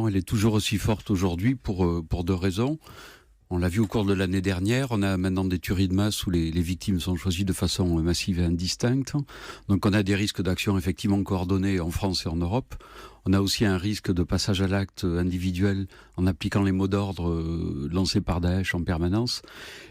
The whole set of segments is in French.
Non, elle est toujours aussi forte aujourd'hui pour deux raisons. On l'a vu au cours de l'année dernière, on a maintenant des tueries de masse où les victimes sont choisies de façon massive et indistincte. Donc on a des risques d'action effectivement coordonnés en France et en Europe. On a aussi un risque de passage à l'acte individuel en appliquant les mots d'ordre lancés par Daesh en permanence.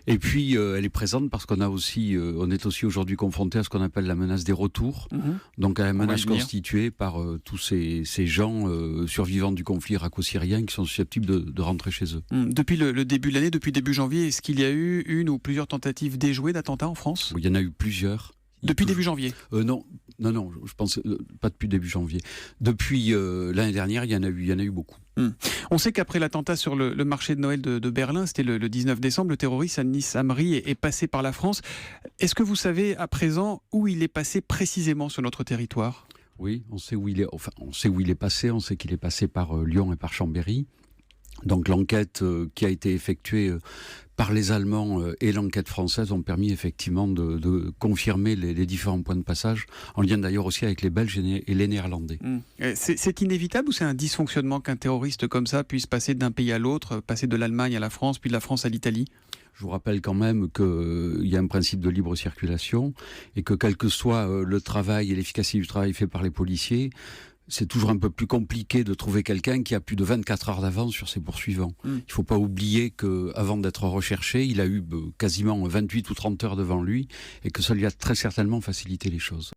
Et puis elle est présente parce qu'on on est aussi aujourd'hui confronté à ce qu'on appelle la menace des retours. Donc à la menace constituée par tous ces gens survivants du conflit irako-syrien qui sont susceptibles de rentrer chez eux. Depuis le début de l'année, depuis début janvier, est-ce qu'il y a eu une ou plusieurs tentatives déjouées d'attentats en France ? Il y en a eu plusieurs. Depuis début janvier ? Non, je pense pas depuis début janvier. Depuis l'année dernière, il y en a eu beaucoup. On sait qu'après l'attentat sur le marché de Noël de Berlin, c'était le 19 décembre, le terroriste Anis Amri est passé par la France. Est-ce que vous savez à présent où il est passé précisément sur notre territoire ? Oui, on sait où il est. Enfin, on sait où il est passé. On sait qu'il est passé par Lyon et par Chambéry. Donc l'enquête qui a été effectuée par les Allemands et l'enquête française ont permis effectivement de confirmer les différents points de passage, en lien d'ailleurs aussi avec les Belges et les Néerlandais. C'est inévitable ou c'est un dysfonctionnement qu'un terroriste comme ça puisse passer d'un pays à l'autre, passer de l'Allemagne à la France, puis de la France à l'Italie ? Je vous rappelle quand même qu'il y a un principe de libre circulation et que quel que soit le travail et l'efficacité du travail fait par les policiers, c'est toujours un peu plus compliqué de trouver quelqu'un qui a plus de 24 heures d'avance sur ses poursuivants. Il ne faut pas oublier qu'avant d'être recherché, il a eu quasiment 28 ou 30 heures devant lui et que ça lui a très certainement facilité les choses.